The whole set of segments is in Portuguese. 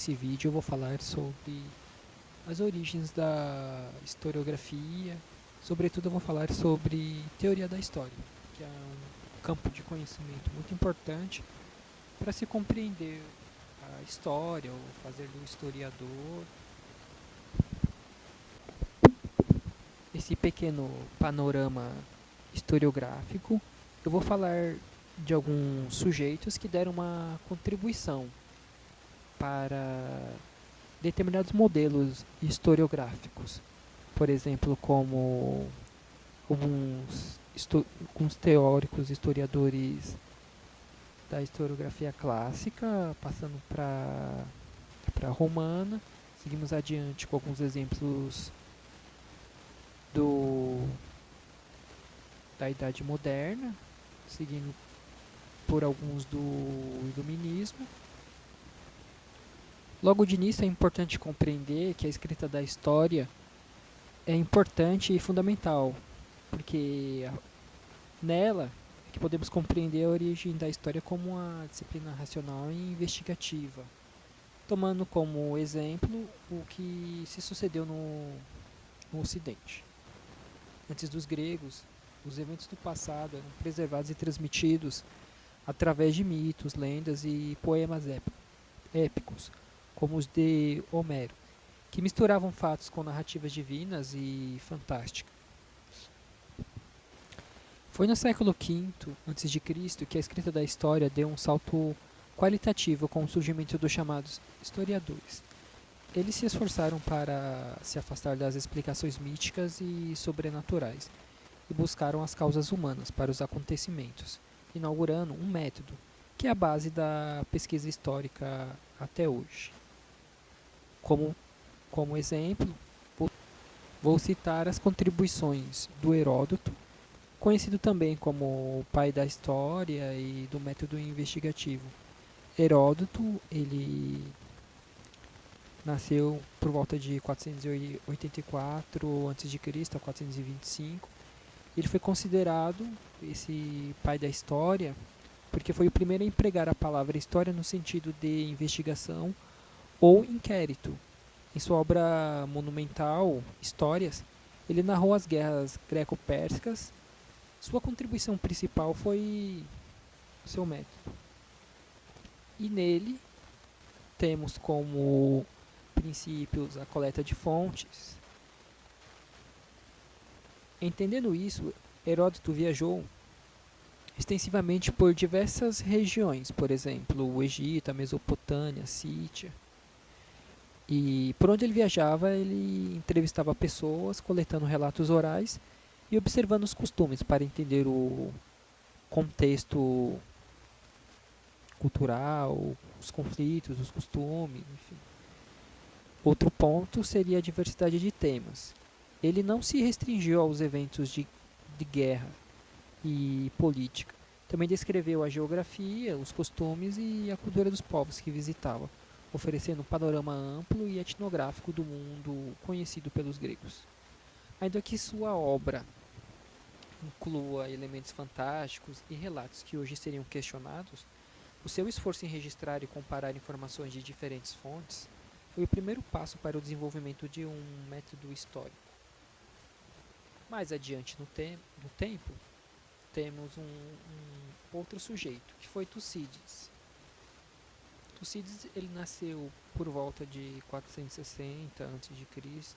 nesse vídeo eu vou falar sobre as origens da historiografia. Sobretudo eu vou falar sobre teoria da história, que é um campo de conhecimento muito importante para se compreender a história, ou fazer do historiador esse pequeno panorama historiográfico. Eu vou falar de alguns sujeitos que deram uma contribuição para determinados modelos historiográficos. Por exemplo, como alguns teóricos, historiadores da historiografia clássica, passando para a romana. Seguimos adiante com alguns exemplos da Idade Moderna, seguindo por alguns do Iluminismo. Logo de início é importante compreender que a escrita da história é importante e fundamental, porque nela é que podemos compreender a origem da história como uma disciplina racional e investigativa, tomando como exemplo o que se sucedeu no Ocidente. Antes dos gregos, os eventos do passado eram preservados e transmitidos através de mitos, lendas e poemas épicos, como os de Homero, que misturavam fatos com narrativas divinas e fantásticas. Foi no século V a.C. que a escrita da história deu um salto qualitativo com o surgimento dos chamados historiadores. Eles se esforçaram para se afastar das explicações místicas e sobrenaturais e buscaram as causas humanas para os acontecimentos, inaugurando um método que é a base da pesquisa histórica até hoje. Como exemplo, vou citar as contribuições do Heródoto, conhecido também como o pai da história e do método investigativo. Heródoto, ele nasceu por volta de 484 a.C. a 425. Ele foi considerado esse pai da história porque foi o primeiro a empregar a palavra história no sentido de investigação ou inquérito. Em sua obra monumental, Histórias, ele narrou as guerras greco-pérsicas. Sua contribuição principal foi o seu método. E nele temos como princípios a coleta de fontes. Entendendo isso, Heródoto viajou extensivamente por diversas regiões, por exemplo, o Egito, a Mesopotâmia, a Sítia. E por onde ele viajava, ele entrevistava pessoas, coletando relatos orais e observando os costumes para entender o contexto cultural, os conflitos, os costumes, enfim. Outro ponto seria a diversidade de temas. Ele não se restringiu aos eventos de guerra e política. Também descreveu a geografia, os costumes e a cultura dos povos que visitava, oferecendo um panorama amplo e etnográfico do mundo conhecido pelos gregos. Ainda que sua obra inclua elementos fantásticos e relatos que hoje seriam questionados, o seu esforço em registrar e comparar informações de diferentes fontes foi o primeiro passo para o desenvolvimento de um método histórico. Mais adiante no tempo, temos um outro sujeito, que foi Tucídides. Tucídides ele nasceu por volta de 460 a.C.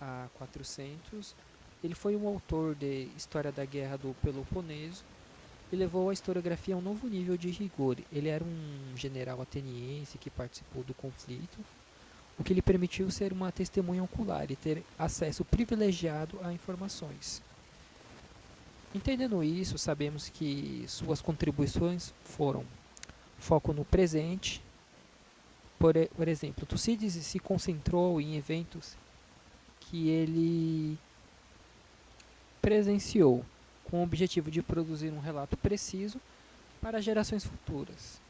a 400. Ele foi um autor de História da Guerra do Peloponeso e levou a historiografia a um novo nível de rigor. Ele era um general ateniense que participou do conflito, o que lhe permitiu ser uma testemunha ocular e ter acesso privilegiado a informações. Entendendo isso, sabemos que suas contribuições foram foco no presente. Por exemplo, Tucídides se concentrou em eventos que ele presenciou, com o objetivo de produzir um relato preciso para gerações futuras.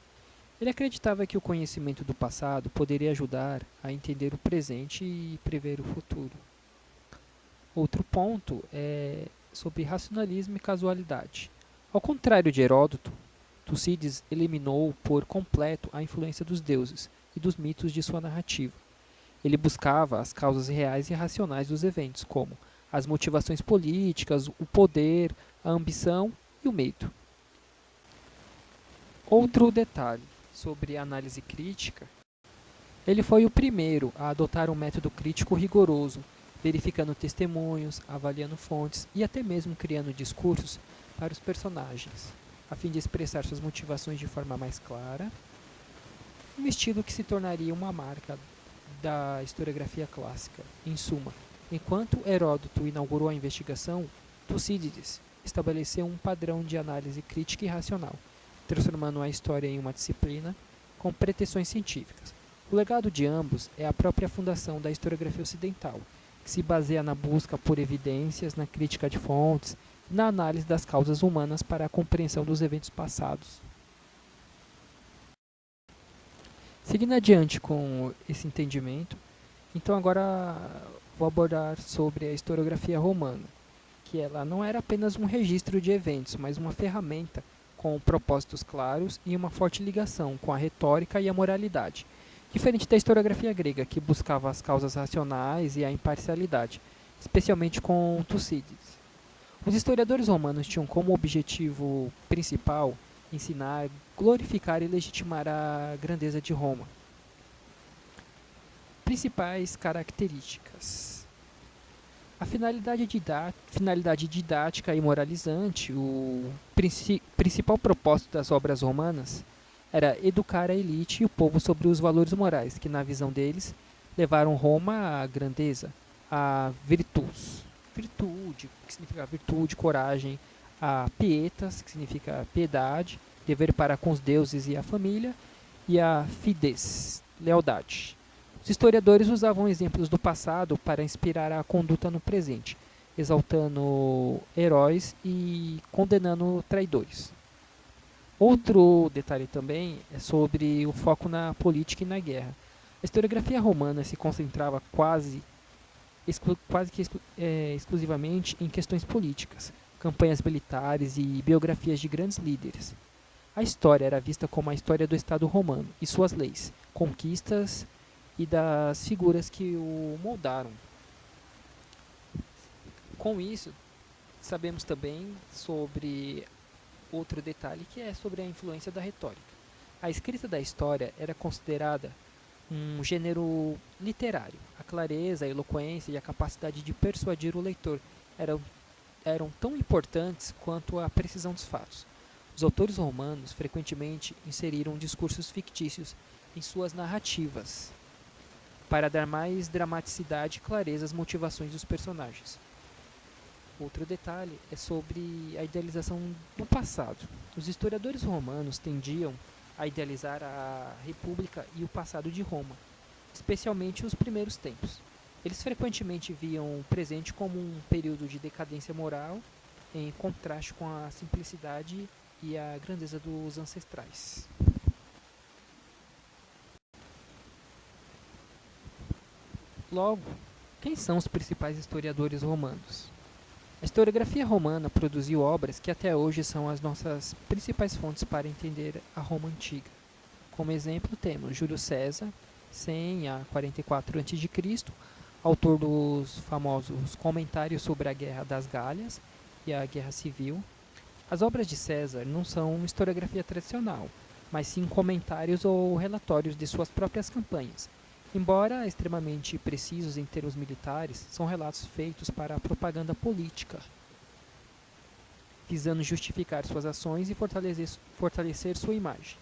Ele acreditava que o conhecimento do passado poderia ajudar a entender o presente e prever o futuro. Outro ponto é sobre racionalismo e casualidade. Ao contrário de Heródoto, Tucídides eliminou por completo a influência dos deuses e dos mitos de sua narrativa. Ele buscava as causas reais e racionais dos eventos, como as motivações políticas, o poder, a ambição e o medo. Outro detalhe sobre a análise crítica: ele foi o primeiro a adotar um método crítico rigoroso, verificando testemunhos, avaliando fontes e até mesmo criando discursos para os personagens, a fim de expressar suas motivações de forma mais clara, um estilo que se tornaria uma marca da historiografia clássica. Em suma, enquanto Heródoto inaugurou a investigação, Tucídides estabeleceu um padrão de análise crítica e racional, transformando a história em uma disciplina com pretensões científicas. O legado de ambos é a própria fundação da historiografia ocidental, que se baseia na busca por evidências, na crítica de fontes e na análise das causas humanas para a compreensão dos eventos passados. Seguindo adiante com esse entendimento, então agora vou abordar sobre a historiografia romana, que ela não era apenas um registro de eventos, mas uma ferramenta com propósitos claros e uma forte ligação com a retórica e a moralidade, diferente da historiografia grega, que buscava as causas racionais e a imparcialidade, especialmente com Tucídides. Os historiadores romanos tinham como objetivo principal ensinar, glorificar e legitimar a grandeza de Roma. Principais características: a finalidade didática e moralizante. O principal propósito das obras romanas era educar a elite e o povo sobre os valores morais, que, na visão deles, levaram Roma à grandeza, à virtude, que significa virtude, coragem, a pietas, que significa piedade, dever para com os deuses e a família, e a fides, lealdade. Os historiadores usavam exemplos do passado para inspirar a conduta no presente, exaltando heróis e condenando traidores. Outro detalhe também é sobre o foco na política e na guerra. A historiografia romana se concentrava quase que exclusivamente em questões políticas, campanhas militares e biografias de grandes líderes. A história era vista como a história do Estado romano e suas leis, conquistas e das figuras que o moldaram. Com isso, sabemos também sobre outro detalhe, que é sobre a influência da retórica. A escrita da história era considerada um gênero literário. A clareza, a eloquência e a capacidade de persuadir o leitor eram tão importantes quanto a precisão dos fatos. Os autores romanos frequentemente inseriram discursos fictícios em suas narrativas, para dar mais dramaticidade e clareza às motivações dos personagens. Outro detalhe é sobre a idealização do passado. Os historiadores romanos tendiam a idealizar a República e o passado de Roma, especialmente os primeiros tempos. Eles frequentemente viam o presente como um período de decadência moral, em contraste com a simplicidade e a grandeza dos ancestrais. Logo, quem são os principais historiadores romanos? A historiografia romana produziu obras que até hoje são as nossas principais fontes para entender a Roma antiga. Como exemplo, temos Júlio César, 100 a 44 a.C., autor dos famosos Comentários sobre a Guerra das Galhas e a Guerra Civil. As obras de César não são historiografia tradicional, mas sim comentários ou relatórios de suas próprias campanhas. Embora extremamente precisos em termos militares, são relatos feitos para a propaganda política, visando justificar suas ações e fortalecer sua imagem.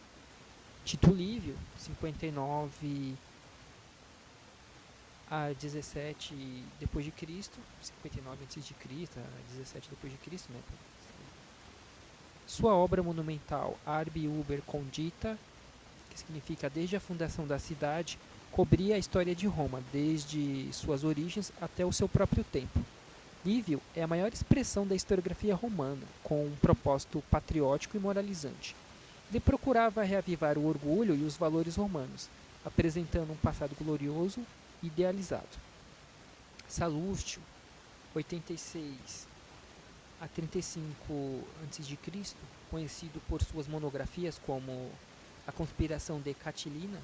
Tito Livio, 59 a 17 depois de Cristo, 59 antes de Cristo, a 17 depois de Cristo, né? Sua obra monumental Arbi Uber Condita, que significa desde a fundação da cidade, cobria a história de Roma, desde suas origens até o seu próprio tempo. Livio é a maior expressão da historiografia romana, com um propósito patriótico e moralizante. Ele procurava reavivar o orgulho e os valores romanos, apresentando um passado glorioso e idealizado. Salustio, 86 a 35 a.C., conhecido por suas monografias como A Conspiração de Catilina,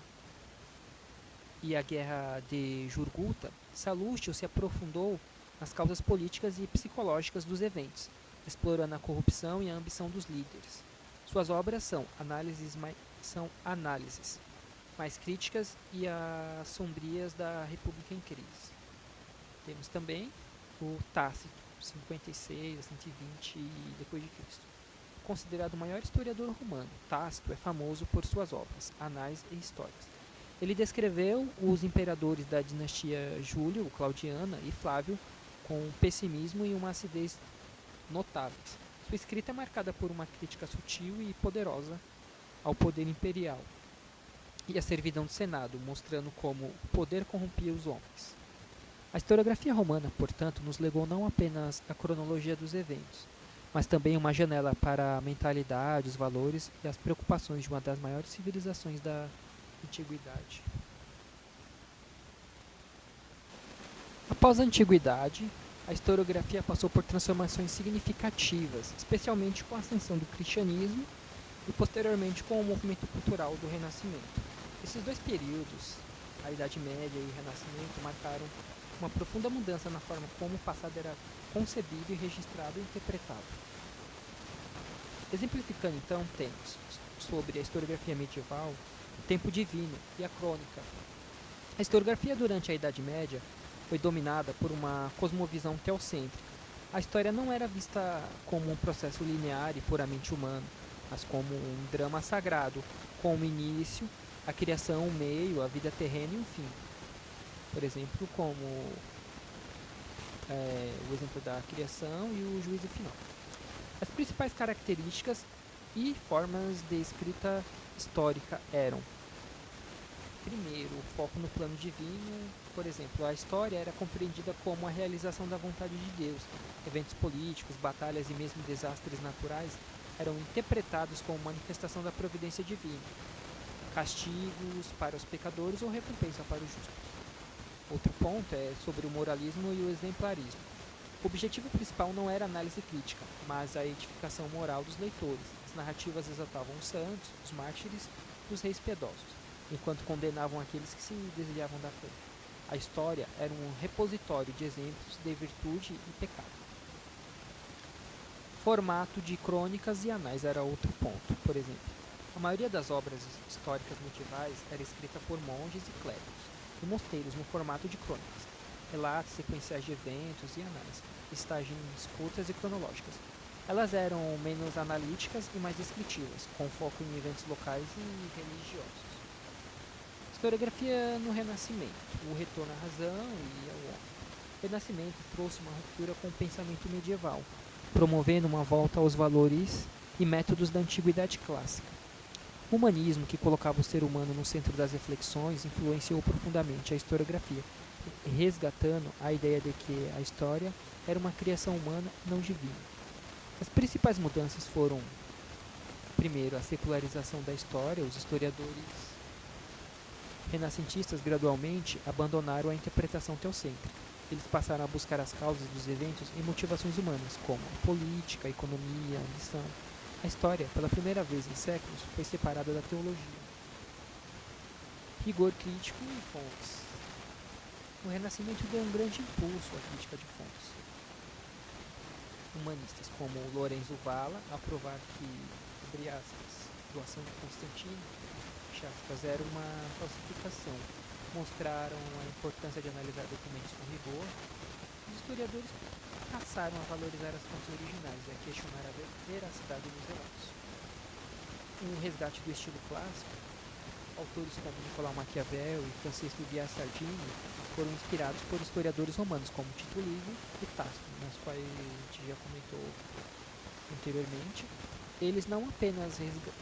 e a Guerra de Jurguta, Salustio se aprofundou nas causas políticas e psicológicas dos eventos, explorando a corrupção e a ambição dos líderes. Suas obras são análises mais críticas e as sombrias da República em crise. Temos também o Tácito, 56 a 120 depois de Cristo. Considerado o maior historiador romano, Tácito é famoso por suas obras, Anais e Histórias. Ele descreveu os imperadores da dinastia Júlio, Claudiana e Flávio com pessimismo e uma acidez notáveis. Sua escrita é marcada por uma crítica sutil e poderosa ao poder imperial e à servidão do Senado, mostrando como o poder corrompia os homens. A historiografia romana, portanto, nos legou não apenas a cronologia dos eventos, mas também uma janela para a mentalidade, os valores e as preocupações de uma das maiores civilizações da antiguidade. Após a antiguidade, a historiografia passou por transformações significativas, especialmente com a ascensão do cristianismo e posteriormente com o movimento cultural do Renascimento. Esses dois períodos, a Idade Média e o Renascimento, marcaram uma profunda mudança na forma como o passado era concebido e registrado e interpretado. Exemplificando então, temos sobre a historiografia medieval, o tempo divino e a crônica. A historiografia durante a Idade Média foi dominada por uma cosmovisão teocêntrica. A história não era vista como um processo linear e puramente humano, mas como um drama sagrado, com o início, a criação, o meio, a vida terrena e um fim. Por exemplo, como o exemplo da criação e o juízo final. As principais características e formas de escrita histórica eram: primeiro, o foco no plano divino. Por exemplo, a história era compreendida como a realização da vontade de Deus. Eventos políticos, batalhas e mesmo desastres naturais eram interpretados como manifestação da providência divina, castigos para os pecadores ou recompensa para os justos. Outro ponto é sobre o moralismo e o exemplarismo. O objetivo principal não era a análise crítica, mas a edificação moral dos leitores. As narrativas exaltavam os santos, os mártires e os reis piedosos, enquanto condenavam aqueles que se desviavam da fé. A história era um repositório de exemplos de virtude e pecado. Formato de crônicas e anais era outro ponto. Por exemplo, a maioria das obras históricas medievais era escrita por monges e clérigos, em mosteiros no formato de crônicas, relatos sequenciais de eventos e anais, listagens curtas e cronológicas. Elas eram menos analíticas e mais descritivas, com foco em eventos locais e religiosos. Historiografia no Renascimento, o retorno à razão e ao homem. O Renascimento trouxe uma ruptura com o pensamento medieval, promovendo uma volta aos valores e métodos da antiguidade clássica. O humanismo, que colocava o ser humano no centro das reflexões, influenciou profundamente a historiografia, resgatando a ideia de que a história era uma criação humana não divina. As principais mudanças foram, primeiro, a secularização da história. Os historiadores renascentistas gradualmente abandonaram a interpretação teocêntrica. Eles passaram a buscar as causas dos eventos em motivações humanas, como a política, a economia, a ambição. A história, pela primeira vez em séculos, foi separada da teologia. Rigor crítico e fontes. O Renascimento deu um grande impulso à crítica de fontes. Humanistas como Lorenzo Valla aprovaram que, abre aspas, doação de Constantino, aspas, era uma falsificação. Mostraram a importância de analisar documentos com rigor. Os historiadores passaram a valorizar as fontes originais e a questionar a veracidade dos relatos. O resgate do estilo clássico. Autores como Nicolau Maquiavel e Francisco Guiá Sardini foram inspirados por historiadores romanos como Tito Livio e Tácito, nos quais a gente já comentou anteriormente. Eles não apenas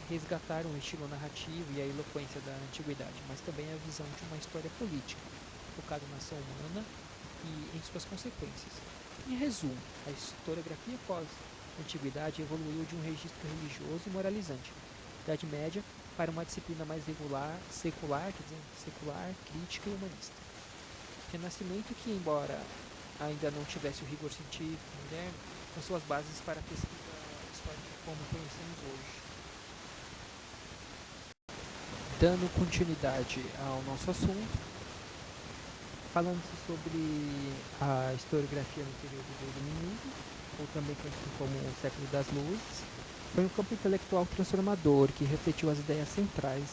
resgataram o estilo narrativo e a eloquência da antiguidade, mas também a visão de uma história política, focada na ação humana e em suas consequências. Em resumo, a historiografia pós-antiguidade evoluiu de um registro religioso e moralizante, Idade Média, para uma disciplina mais secular, crítica e humanista. Renascimento que, embora ainda não tivesse o rigor científico moderno, lançou as bases para a pesquisa histórica como conhecemos hoje. Dando continuidade ao nosso assunto, falando-se sobre a historiografia no período do Iluminismo, ou também conhecido como o século das luzes, foi um campo intelectual transformador que refletiu as ideias centrais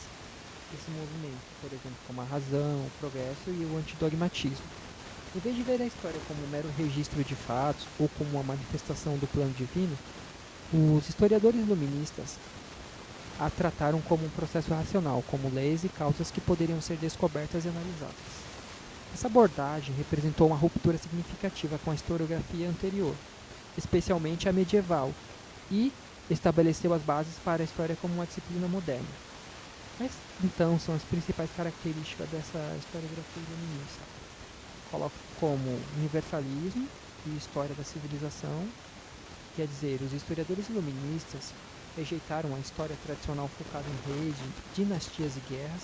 desse movimento, por exemplo, como a razão, o progresso e o antidogmatismo. Em vez de ver a história como um mero registro de fatos ou como uma manifestação do plano divino, os historiadores iluministas a trataram como um processo racional, como leis e causas que poderiam ser descobertas e analisadas. Essa abordagem representou uma ruptura significativa com a historiografia anterior, especialmente a medieval, e estabeleceu as bases para a história como uma disciplina moderna. Quais, então, são as principais características dessa historiografia iluminista? Coloco como universalismo e história da civilização, quer dizer, os historiadores iluministas rejeitaram a história tradicional focada em reis, dinastias e guerras.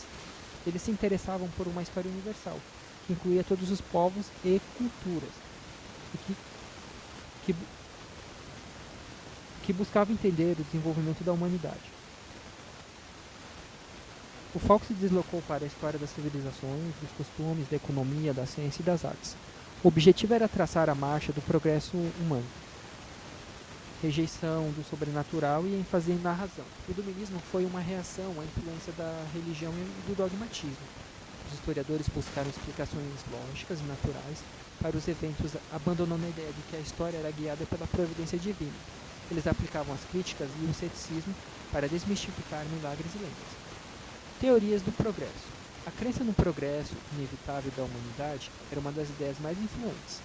Eles se interessavam por uma história universal, que incluía todos os povos e culturas, e que buscava entender o desenvolvimento da humanidade. O foco se deslocou para a história das civilizações, dos costumes, da economia, da ciência e das artes. O objetivo era traçar a marcha do progresso humano, rejeição do sobrenatural e ênfase na razão. O iluminismo foi uma reação à influência da religião e do dogmatismo. Os historiadores buscaram explicações lógicas e naturais para os eventos, abandonando a ideia de que a história era guiada pela providência divina. Eles aplicavam as críticas e o ceticismo para desmistificar milagres e lendas. Teorias do progresso. A crença no progresso inevitável da humanidade era uma das ideias mais influentes.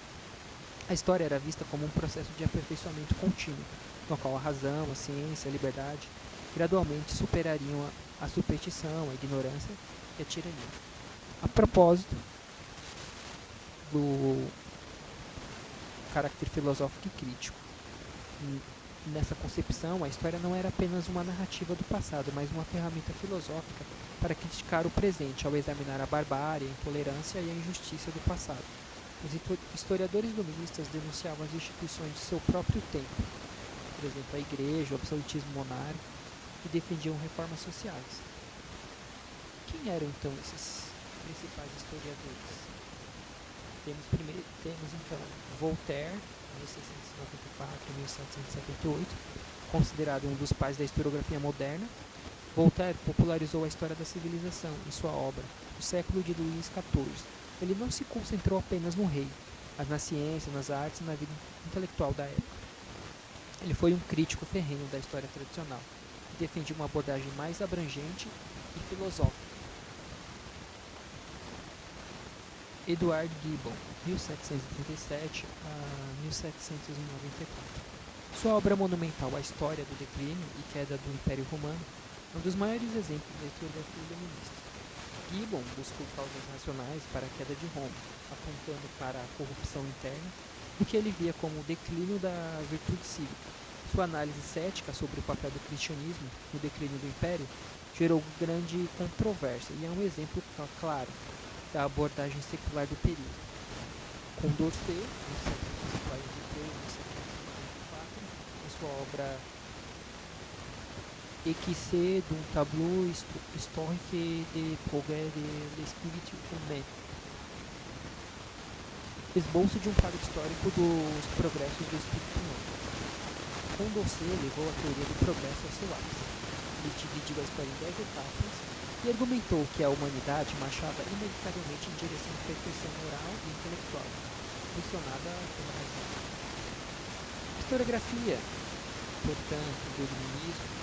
A história era vista como um processo de aperfeiçoamento contínuo, no qual a razão, a ciência, a liberdade gradualmente superariam a superstição, a ignorância e a tirania. A propósito do caráter filosófico e crítico, nessa concepção, a história não era apenas uma narrativa do passado, mas uma ferramenta filosófica para criticar o presente, ao examinar a barbárie, a intolerância e a injustiça do passado. Os historiadores iluministas denunciavam as instituições de seu próprio tempo, por exemplo, a igreja, o absolutismo monárquico, e defendiam reformas sociais. Quem eram então esses principais historiadores? Temos então Voltaire, 1694-1778, considerado um dos pais da historiografia moderna. Voltaire popularizou a história da civilização em sua obra O Século de Luís XIV. Ele não se concentrou apenas no rei, mas na ciência, nas artes e na vida intelectual da época. Ele foi um crítico ferrenho da história tradicional e defendia uma abordagem mais abrangente e filosófica. Edward Gibbon, 1737 a 1794. Sua obra monumental A História do Declínio e Queda do Império Romano é um dos maiores exemplos da historiografia iluminista. Gibbon buscou causas racionais para a queda de Roma, apontando para a corrupção interna do que ele via como o declínio da virtude cívica. Sua análise cética sobre o papel do cristianismo no declínio do Império gerou grande controvérsia e é um exemplo claro da abordagem secular do período. Condorcet, no século 1744, em sua obra Équissé d'un tableau historique des progrès de l'esprit humain, esboço de um quadro histórico dos progressos do espírito humano. Condorcet levou a teoria do progresso ao seu ápice. Ele dividiu a história em 10 etapas e argumentou que a humanidade marchava inevitavelmente em direção à perfeição moral e intelectual, impulsionada pela razão. A historiografia, portanto, do iluminismo,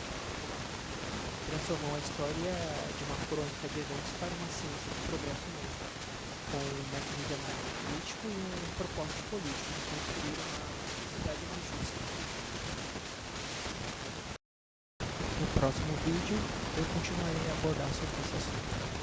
transformou a história de uma crônica de eventos para uma ciência do progresso humano, com um método de análise crítico e um propósito político de construir uma sociedade mais justa. No próximo vídeo, eu continuarei a abordar sobre esse assunto.